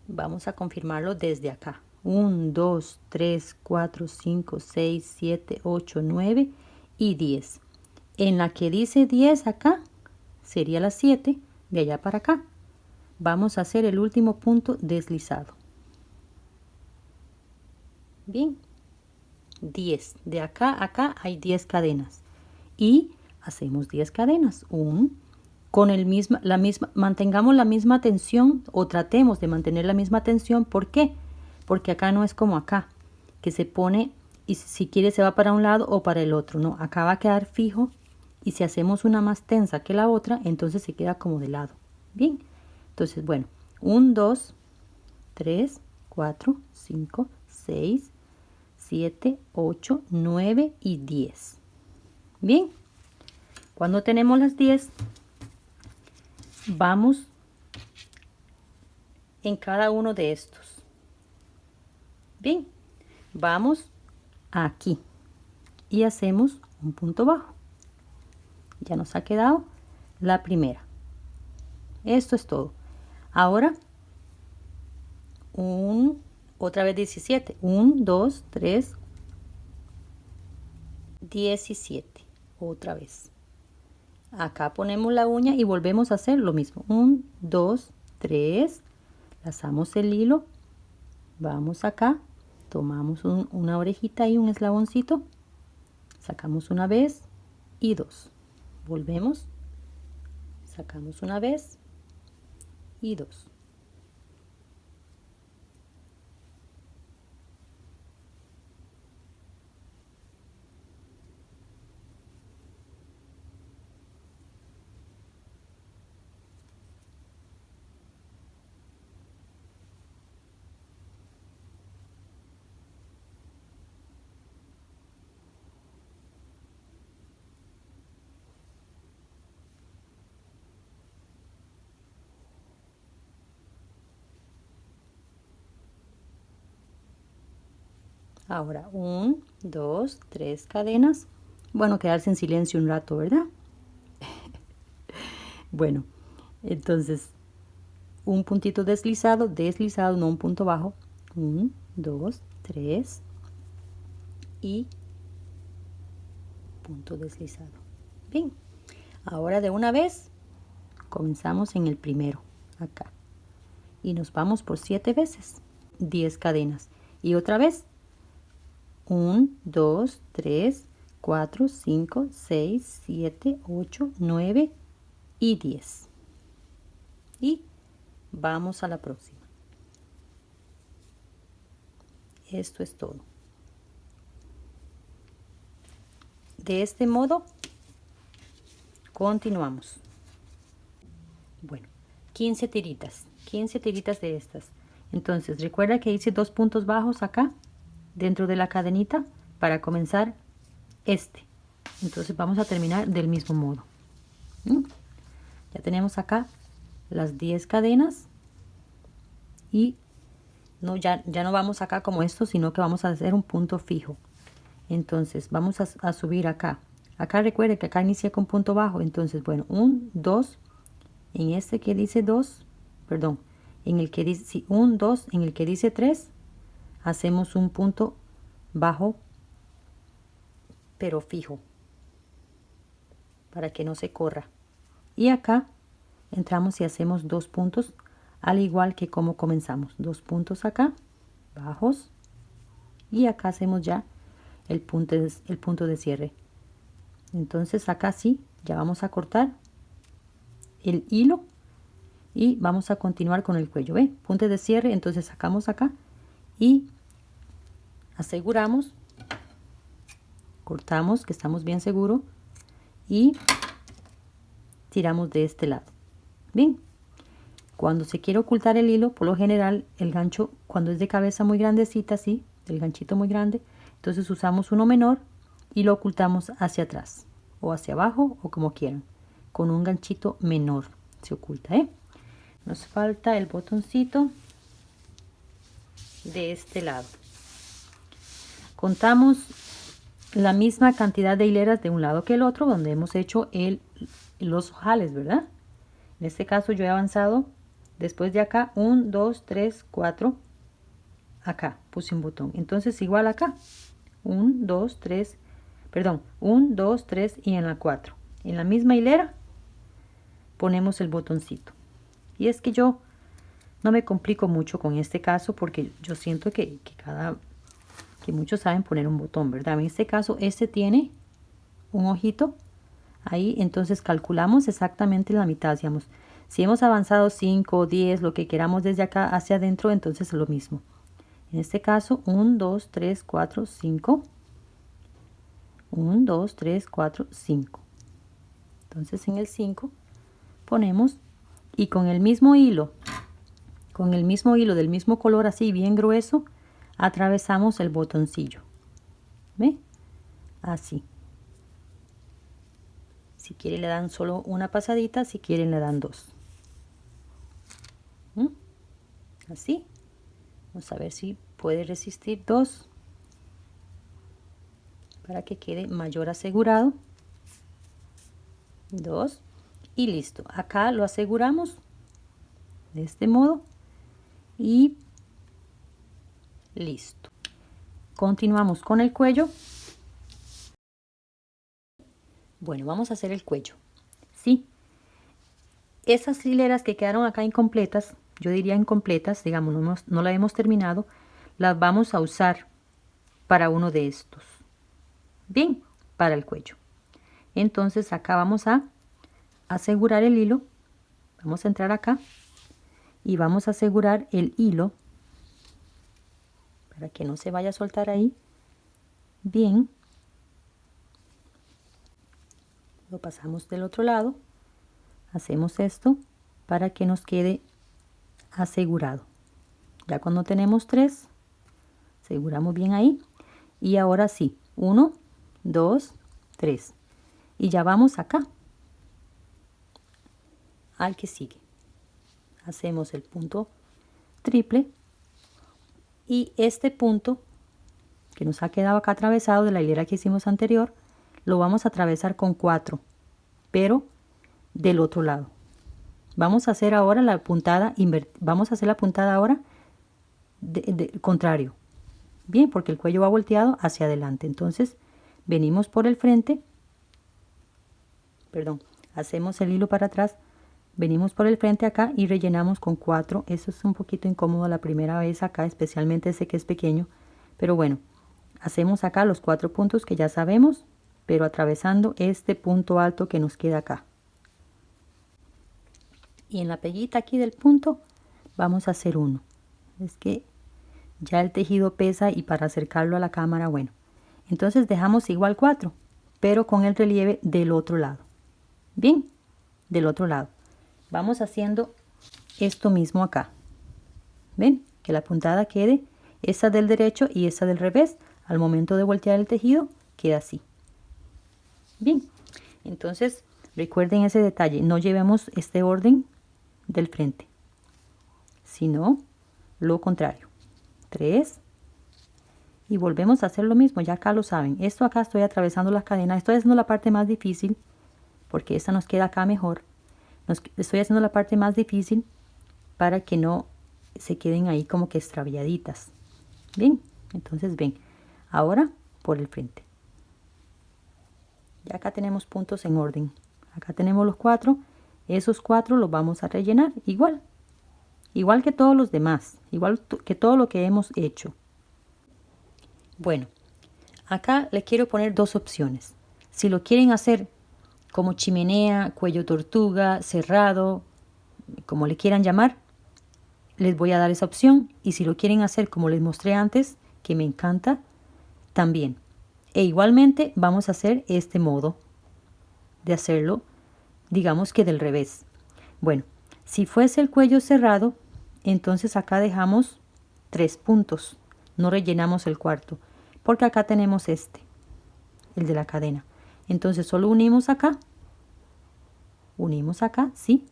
Vamos a confirmarlo desde acá. 1, 2, 3, 4, 5, 6, 7, 8, 9 y 10. En la que dice 10 acá, sería la 7 de allá para acá. Vamos a hacer el último punto deslizado. Bien, 10. De acá a acá hay 10 cadenas. Y hacemos 10 cadenas. Con mantengamos la misma tensión o tratemos de mantener la misma tensión. ¿Por qué? Porque acá no es como acá, que se pone y si quiere se va para un lado o para el otro. No, acá va a quedar fijo. Y si hacemos una más tensa que la otra, entonces se queda como de lado. Bien, entonces, bueno, 1, 2, 3, 4, 5, 6, 7, 8, 9 y 10. Bien, cuando tenemos las 10, vamos en cada uno de estos. Bien, vamos aquí y hacemos un punto bajo. Ya nos ha quedado la primera. Esto es todo. Ahora, otra vez 17. 1, 2, 3, 17. Otra vez. Acá ponemos la uña y volvemos a hacer lo mismo. 1, 2, 3. Lazamos el hilo. Vamos acá. Tomamos una orejita y un eslaboncito. Sacamos una vez y 2. Volvemos. Sacamos una vez y 2. Ahora 1, 2, 3 cadenas. Bueno, quedarse en silencio un rato, ¿verdad? Bueno, entonces un puntito deslizado, no un punto bajo. 1, 2, 3 y punto deslizado. Bien, ahora de una vez comenzamos en el primero, acá, y nos vamos por 7 veces, 10 cadenas, y otra vez 1, 2, 3, 4, 5, 6, 7, 8, 9 y 10. Y vamos a la próxima. Esto es todo. De este modo continuamos. Bueno, 15 tiritas de estas. Entonces recuerda que hice 2 puntos bajos acá dentro de la cadenita para comenzar este. Entonces vamos a terminar del mismo modo. Ya tenemos acá las 10 cadenas y ya no vamos acá como esto, sino que vamos a hacer un punto fijo. Entonces vamos a subir acá. Acá recuerde que acá inicié con punto bajo. Entonces, bueno, 1, 2, en este que dice 2, perdón, en el que dice, sí, 1, 2, en el que dice 3, hacemos un punto bajo, pero fijo, para que no se corra. Y acá entramos y hacemos 2 puntos, al igual que como comenzamos. 2 puntos acá, bajos, y acá hacemos ya el punto de cierre. Entonces acá sí, ya vamos a cortar el hilo y vamos a continuar con el cuello. ¿Ve? Punto de cierre, entonces sacamos acá y aseguramos, cortamos, que estamos bien seguros, y tiramos de este lado. Bien, cuando se quiere ocultar el hilo, por lo general el gancho, cuando es de cabeza muy grandecita, así, el ganchito muy grande, entonces usamos uno menor y lo ocultamos hacia atrás o hacia abajo o como quieran. Con un ganchito menor se oculta, ¿eh? Nos falta el botoncito de este lado. Contamos la misma cantidad de hileras de un lado que el otro, donde hemos hecho los ojales, ¿verdad? En este caso yo he avanzado después de acá 1, 2, 3, 4. Acá puse un botón. Entonces igual acá 1, 2, 3, perdón, 1, 2, 3 y en la 4. En la misma hilera ponemos el botoncito. Y es que yo no me complico mucho con este caso porque yo siento que muchos saben poner un botón, ¿verdad? En este caso este tiene un ojito ahí, entonces calculamos exactamente la mitad. Digamos, si hemos avanzado 5, 10, lo que queramos desde acá hacia adentro, entonces es lo mismo. En este caso 1, 2, 3, 4, 5. 1, 2, 3, 4, 5. Entonces en el 5 ponemos, y con el mismo hilo del mismo color, así bien grueso, atravesamos el botoncillo. ¿Ve? Así. Si quieren le dan solo una pasadita, si quieren le dan 2. Así. Vamos a ver si puede resistir 2 para que quede mayor asegurado. 2 y listo. Acá lo aseguramos de este modo y listo. Continuamos con el cuello. Bueno, vamos a hacer el cuello. Sí, esas hileras que quedaron acá incompletas, yo diría incompletas, digamos, no la hemos terminado, las vamos a usar para uno de estos. Bien, para el cuello. Entonces acá vamos a asegurar el hilo. Vamos a entrar acá y vamos a asegurar el hilo para que no se vaya a soltar ahí. Bien. Lo pasamos del otro lado. Hacemos esto para que nos quede asegurado. Ya cuando tenemos 3, aseguramos bien ahí. Y ahora sí, 1, 2, 3. Y ya vamos acá al que sigue. Hacemos el punto triple y este punto que nos ha quedado acá atravesado de la hilera que hicimos anterior, lo vamos a atravesar con 4, pero del otro lado. Vamos a hacer ahora la puntada vamos a hacer la puntada ahora contrario. Bien, porque el cuello va volteado hacia adelante. Entonces, venimos por el frente. Perdón, hacemos el hilo para atrás. Venimos por el frente acá y rellenamos con 4. Eso es un poquito incómodo la primera vez acá, especialmente ese que es pequeño. Pero bueno, hacemos acá los 4 puntos que ya sabemos, pero atravesando este punto alto que nos queda acá. Y en la peguita aquí del punto vamos a hacer 1. Es que ya el tejido pesa y para acercarlo a la cámara, bueno. Entonces dejamos igual 4, pero con el relieve del otro lado. Bien, del otro lado. Vamos haciendo esto mismo acá. ¿Ven? Que la puntada quede esa del derecho y esa del revés. Al momento de voltear el tejido, queda así. Bien, entonces recuerden ese detalle. No llevemos este orden del frente, sino lo contrario. 3. Y volvemos a hacer lo mismo. Ya acá lo saben. Esto acá estoy atravesando las cadenas. Estoy haciendo la parte más difícil, porque esta nos queda acá mejor. Estoy haciendo la parte más difícil para que no se queden ahí como que extraviaditas. Bien, entonces ven, ahora por el frente. Ya acá tenemos puntos en orden. Acá tenemos los 4. Esos 4 los vamos a rellenar igual. Igual que todos los demás. Igual que todo lo que hemos hecho. Bueno, acá le quiero poner 2 opciones. Si lo quieren hacer como chimenea, cuello tortuga, cerrado, como le quieran llamar, les voy a dar esa opción. Y si lo quieren hacer como les mostré antes, que me encanta, también. E igualmente vamos a hacer este modo de hacerlo, digamos que del revés. Bueno, si fuese el cuello cerrado, entonces acá dejamos 3 puntos. No rellenamos el cuarto, porque acá tenemos este, el de la cadena. Entonces solo unimos acá, ¿sí?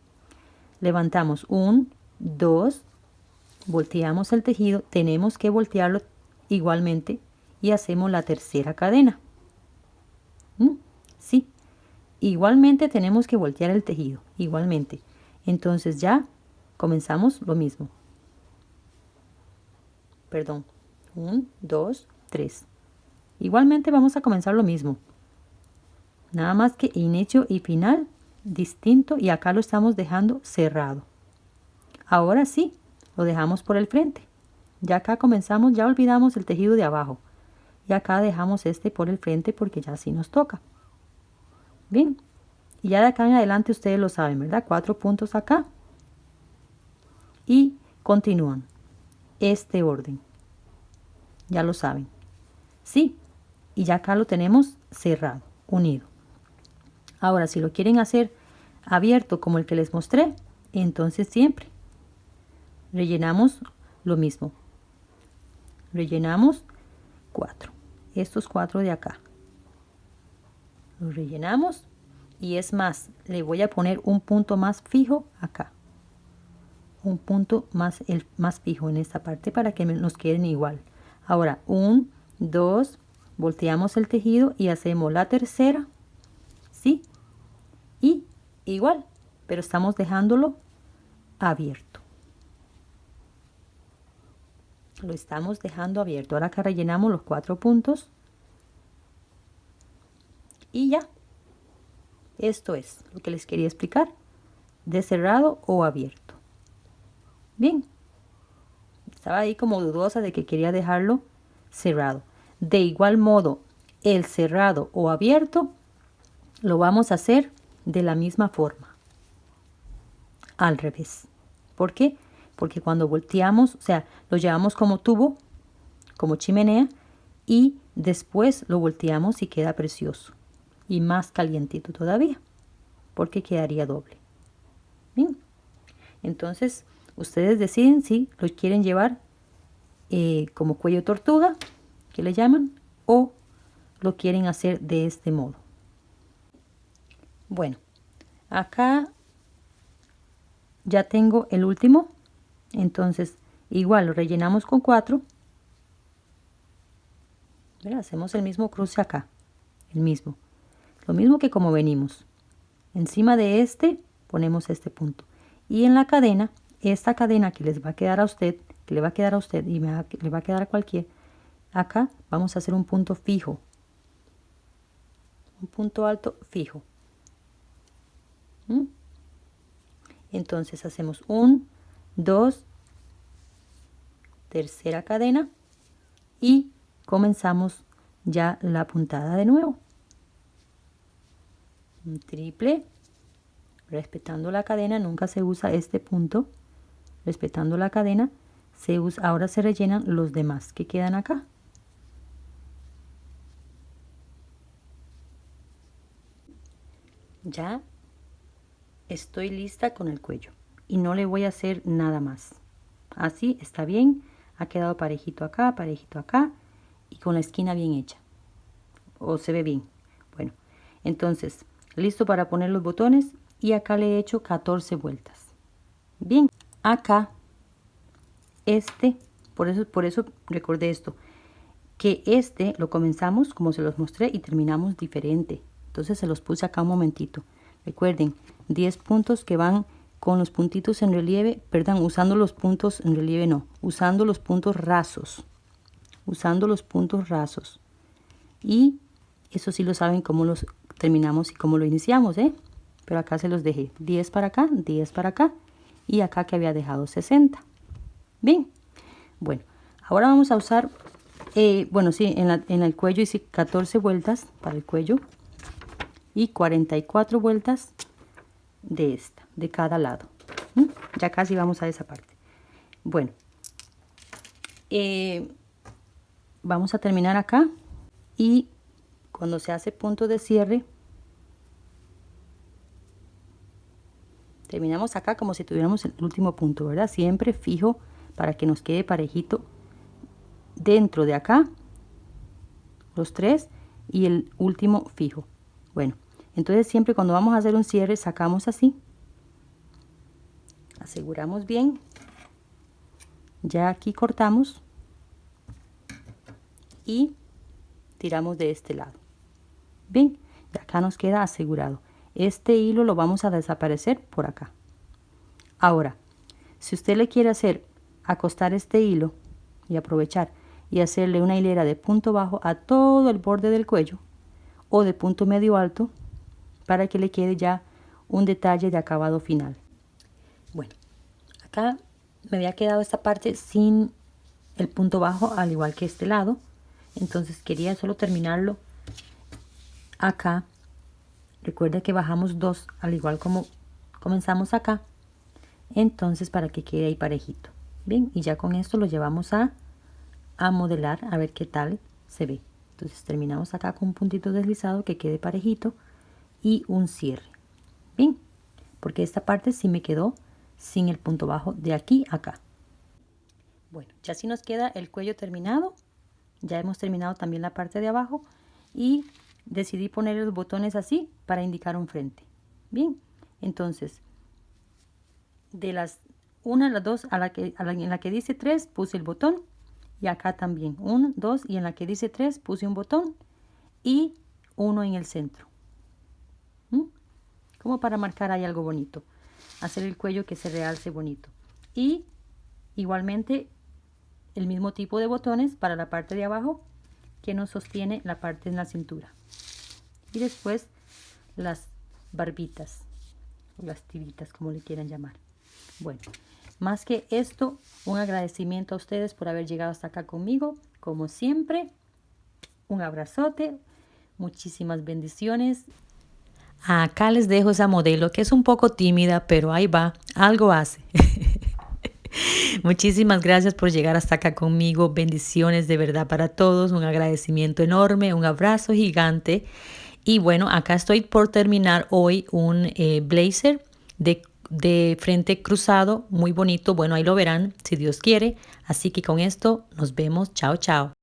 Levantamos 1, 2, volteamos el tejido, tenemos que voltearlo igualmente y hacemos la tercera cadena. Sí, igualmente tenemos que voltear el tejido, igualmente. Entonces ya comenzamos lo mismo. Perdón, 1, 2, 3. Igualmente vamos a comenzar lo mismo. Nada más que inicio y final distinto y acá lo estamos dejando cerrado. Ahora sí, lo dejamos por el frente. Ya acá comenzamos, ya olvidamos el tejido de abajo. Y acá dejamos este por el frente porque ya así nos toca. Bien, y ya de acá en adelante ustedes lo saben, ¿verdad? 4 puntos acá. Y continúan este orden. Ya lo saben. Sí, y ya acá lo tenemos cerrado, unido. Ahora, si lo quieren hacer abierto como el que les mostré, entonces siempre rellenamos lo mismo. Rellenamos 4. Estos 4 de acá. Los rellenamos y es más, le voy a poner un punto más fijo acá. Un punto más fijo en esta parte para que nos queden igual. Ahora, 1, 2, volteamos el tejido y hacemos la tercera, ¿sí? Y igual, pero estamos dejándolo abierto. Lo estamos dejando abierto. Ahora acá rellenamos los 4 puntos. Y ya. Esto es lo que les quería explicar. De cerrado o abierto. Bien. Estaba ahí como dudosa de que quería dejarlo cerrado. De igual modo, el cerrado o abierto lo vamos a hacer de la misma forma. Al revés. ¿Por qué? Porque cuando volteamos, o sea, lo llevamos como tubo, como chimenea, y después lo volteamos y queda precioso. Y más calientito todavía, porque quedaría doble. Bien. Entonces, ustedes deciden si lo quieren llevar como cuello tortuga, que le llaman, o lo quieren hacer de este modo. Bueno, acá ya tengo el último. Entonces, igual lo rellenamos con 4. Hacemos el mismo cruce acá. El mismo. Lo mismo que como venimos. Encima de este ponemos este punto. Y en la cadena, esta cadena que les va a quedar a usted, que le va a quedar a usted y le va a quedar a cualquier, acá vamos a hacer un punto fijo. Un punto alto fijo. Entonces hacemos 1, 2, tercera cadena y comenzamos ya la puntada de nuevo. Un triple, respetando la cadena, nunca se usa este punto, respetando la cadena, ahora se rellenan los demás que quedan acá. Ya estoy lista con el cuello y no le voy a hacer nada más. Así está bien, ha quedado parejito acá y con la esquina bien hecha, o se ve bien. Bueno, entonces listo para poner los botones y acá le he hecho 14 vueltas. Bien, acá por eso recordé esto, que lo comenzamos como se los mostré y terminamos diferente. Entonces se los puse acá un momentito. Recuerden, 10 puntos que van con los puntitos en relieve, perdón, usando los puntos en relieve no, usando los puntos rasos. Usando los puntos rasos. Y eso sí lo saben cómo los terminamos y cómo lo iniciamos, ¿eh? Pero acá se los dejé 10 para acá, 10 para acá y acá que había dejado 60. Bien, bueno, ahora vamos a usar, bueno, sí, en el cuello hice 14 vueltas para el cuello y 44 vueltas de cada lado. Ya casi vamos a esa parte. Bueno, vamos a terminar acá y cuando se hace punto de cierre, terminamos acá como si tuviéramos el último punto, ¿verdad? Siempre fijo para que nos quede parejito dentro de acá, los 3 y el último fijo. Bueno, entonces siempre cuando vamos a hacer un cierre sacamos así, aseguramos bien, ya aquí cortamos y tiramos de este lado. Bien, y acá nos queda asegurado. Este hilo lo vamos a desaparecer por acá. Ahora, si usted le quiere acostar este hilo y aprovechar y hacerle una hilera de punto bajo a todo el borde del cuello o de punto medio alto para que le quede ya un detalle de acabado final. Bueno, acá me había quedado esta parte sin el punto bajo al igual que este lado, entonces quería solo terminarlo acá. Recuerda que bajamos 2 al igual como comenzamos acá, entonces para que quede ahí parejito. Bien, y ya con esto lo llevamos a modelar a ver qué tal se ve. Entonces terminamos acá con un puntito deslizado que quede parejito y un cierre. Bien, porque esta parte sí me quedó sin el punto bajo de aquí a acá. Bueno, ya así nos queda el cuello terminado. Ya hemos terminado también la parte de abajo y decidí poner los botones así para indicar un frente. Bien, entonces de las 1 a las 2 en la que dice 3 puse el botón y acá también 1, 2 y en la que dice 3 puse un botón y uno en el centro. Como para marcar ahí algo bonito, hacer el cuello que se realce bonito. Y igualmente el mismo tipo de botones para la parte de abajo que nos sostiene la parte en la cintura. Y después las barbitas, las tiritas, como le quieran llamar. Bueno, más que esto, un agradecimiento a ustedes por haber llegado hasta acá conmigo. Como siempre, un abrazote, muchísimas bendiciones. Acá les dejo esa modelo que es un poco tímida, pero ahí va, algo hace. Muchísimas gracias por llegar hasta acá conmigo. Bendiciones de verdad para todos. Un agradecimiento enorme, un abrazo gigante. Y bueno, acá estoy por terminar hoy un blazer de frente cruzado, muy bonito. Bueno, ahí lo verán si Dios quiere. Así que con esto nos vemos. Chao, chao.